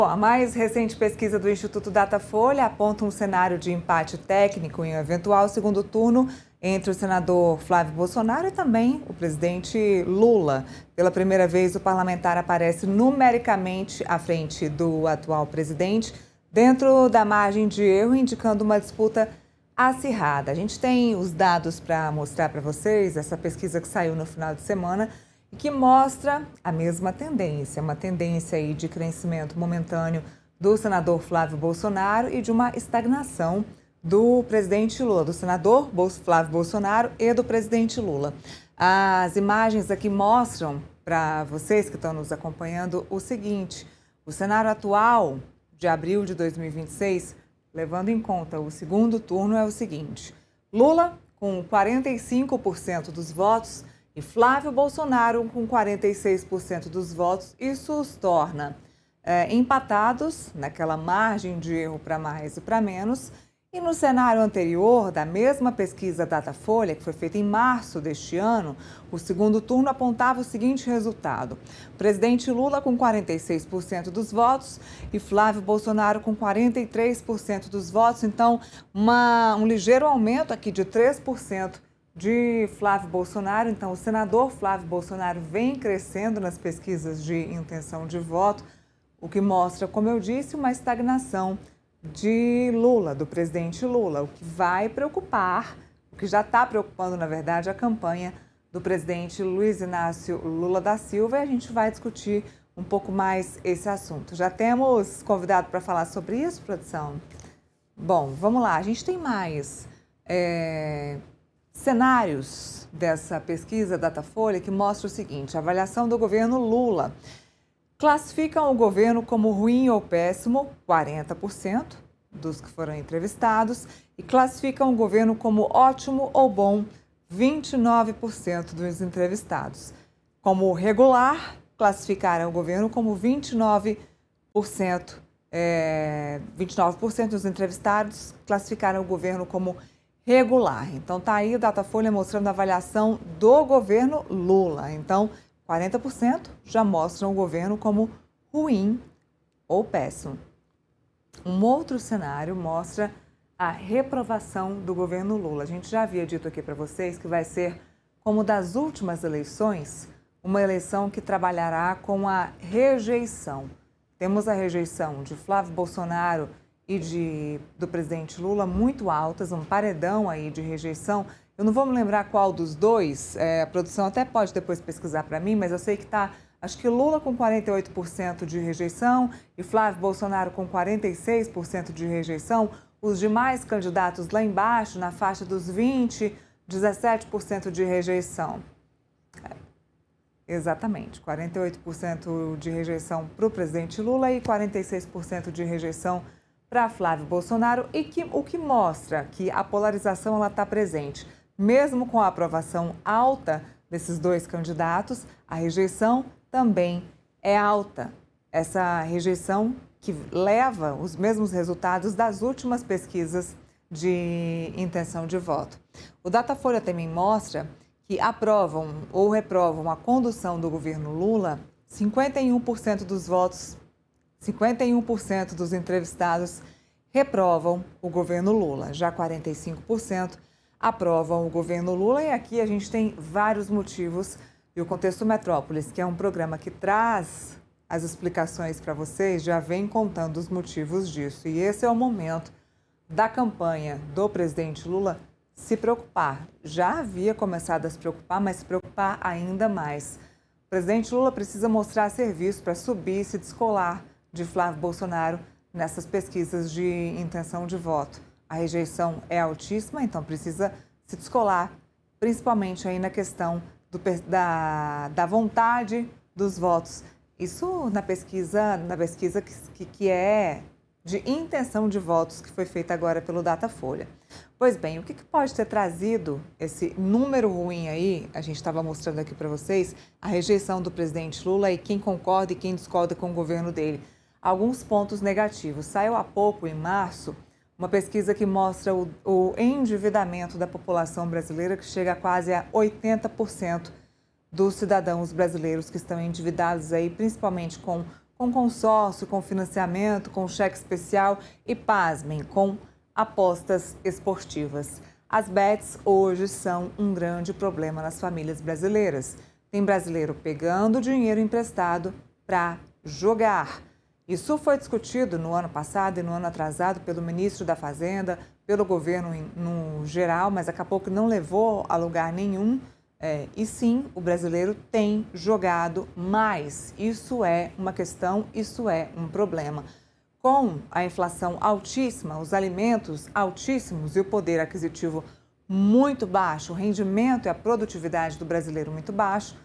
Bom, a mais recente pesquisa do Instituto Datafolha aponta um cenário de empate técnico em um eventual segundo turno entre o senador Flávio Bolsonaro e também o presidente Lula. Pela primeira vez, o parlamentar aparece numericamente à frente do atual presidente, dentro da margem de erro, indicando uma disputa acirrada. A gente tem os dados para mostrar para vocês, essa pesquisa que saiu no final de semana, e que mostra a mesma tendência, uma tendência aí de crescimento momentâneo do senador Flávio Bolsonaro e de uma estagnação do presidente Lula, do senador Flávio Bolsonaro e do presidente Lula. As imagens aqui mostram para vocês que estão nos acompanhando o seguinte: o cenário atual de abril de 2026, levando em conta o segundo turno, é o seguinte: Lula com 45% dos votos e Flávio Bolsonaro com 46% dos votos. Isso os torna empatados naquela margem de erro para mais e para menos. E no cenário anterior, da mesma pesquisa Datafolha, que foi feita em março deste ano, o segundo turno apontava o seguinte resultado: o presidente Lula com 46% dos votos e Flávio Bolsonaro com 43% dos votos. Então, um ligeiro aumento aqui de 3% de Flávio Bolsonaro. Então, o senador Flávio Bolsonaro vem crescendo nas pesquisas de intenção de voto, o que mostra, como eu disse, uma estagnação de Lula, do presidente Lula, o que vai preocupar, o que já está preocupando, na verdade, a campanha do presidente Luiz Inácio Lula da Silva, e a gente vai discutir um pouco mais esse assunto. Já temos convidado para falar sobre isso, produção? Bom, vamos lá, a gente tem mais cenários dessa pesquisa Datafolha que mostra o seguinte: a avaliação do governo Lula. Classificam o governo como ruim ou péssimo, 40% dos que foram entrevistados, e classificam o governo como ótimo ou bom, 29% dos entrevistados. Como regular, classificaram o governo como 29%, 29% dos entrevistados classificaram o governo como regular. Então tá aí o Datafolha mostrando a avaliação do governo Lula. Então, 40% já mostram o governo como ruim ou péssimo. Um outro cenário mostra a reprovação do governo Lula. A gente já havia dito aqui para vocês que vai ser, como das últimas eleições, uma eleição que trabalhará com a rejeição. Temos a rejeição de Flávio Bolsonaro e do presidente Lula muito altas, um paredão aí de rejeição. Eu não vou me lembrar qual dos dois, a produção até pode depois pesquisar para mim, mas eu sei que está, acho que Lula com 48% de rejeição e Flávio Bolsonaro com 46% de rejeição. Os demais candidatos lá embaixo, na faixa dos 20%, 17% de rejeição. Exatamente, 48% de rejeição para o presidente Lula e 46% de rejeição para Flávio Bolsonaro, o que mostra que a polarização está presente. Mesmo com a aprovação alta desses dois candidatos, a rejeição também é alta. Essa rejeição que leva os mesmos resultados das últimas pesquisas de intenção de voto. O Datafolha também mostra que aprovam ou reprovam a condução do governo Lula 51% dos votos, 51% dos entrevistados reprovam o governo Lula, já 45% aprovam o governo Lula. E aqui a gente tem vários motivos. E o Contexto Metrópolis, que é um programa que traz as explicações para vocês, já vem contando os motivos disso. E esse é o momento da campanha do presidente Lula se preocupar. Já havia começado a se preocupar, mas se preocupar ainda mais. O presidente Lula precisa mostrar serviço para subir e se descolar de Flávio Bolsonaro nessas pesquisas de intenção de voto. A rejeição é altíssima, então precisa se descolar, principalmente aí na questão da vontade dos votos. Isso na pesquisa que é de intenção de votos, que foi feita agora pelo Datafolha. Pois bem, o que pode ter trazido esse número ruim aí? A gente estava mostrando aqui para vocês a rejeição do presidente Lula e quem concorda e quem discorda com o governo dele. Alguns pontos negativos. Saiu há pouco, em março, uma pesquisa que mostra o endividamento da população brasileira, que chega a quase a 80% dos cidadãos brasileiros que estão endividados aí, principalmente com com consórcio, com financiamento, com cheque especial e, pasmem, com apostas esportivas. As bets hoje são um grande problema nas famílias brasileiras. Tem brasileiro pegando dinheiro emprestado para jogar. Isso foi discutido no ano passado e no ano atrasado pelo ministro da Fazenda, pelo governo no geral, mas acabou que não levou a lugar nenhum. E sim, o brasileiro tem jogado mais. Isso é uma questão, isso é um problema. Com a inflação altíssima, os alimentos altíssimos e o poder aquisitivo muito baixo, o rendimento e a produtividade do brasileiro muito baixo,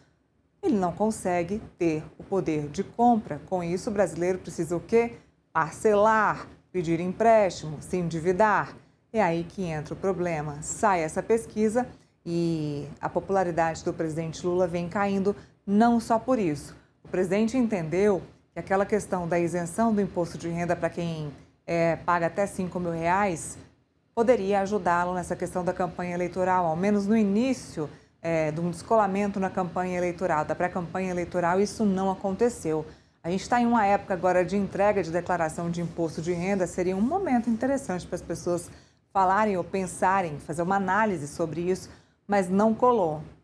ele não consegue ter o poder de compra. Com isso, o brasileiro precisa o quê? Parcelar, pedir empréstimo, se endividar. É aí que entra o problema. Sai essa pesquisa e a popularidade do presidente Lula vem caindo não só por isso. O presidente entendeu que aquela questão da isenção do imposto de renda para quem paga até R$5.000 poderia ajudá-lo nessa questão da campanha eleitoral, ao menos no início de um descolamento na campanha eleitoral, da pré-campanha eleitoral, isso não aconteceu. A gente está em uma época agora de entrega de declaração de imposto de renda, seria um momento interessante para as pessoas falarem ou pensarem, fazer uma análise sobre isso, mas não colou.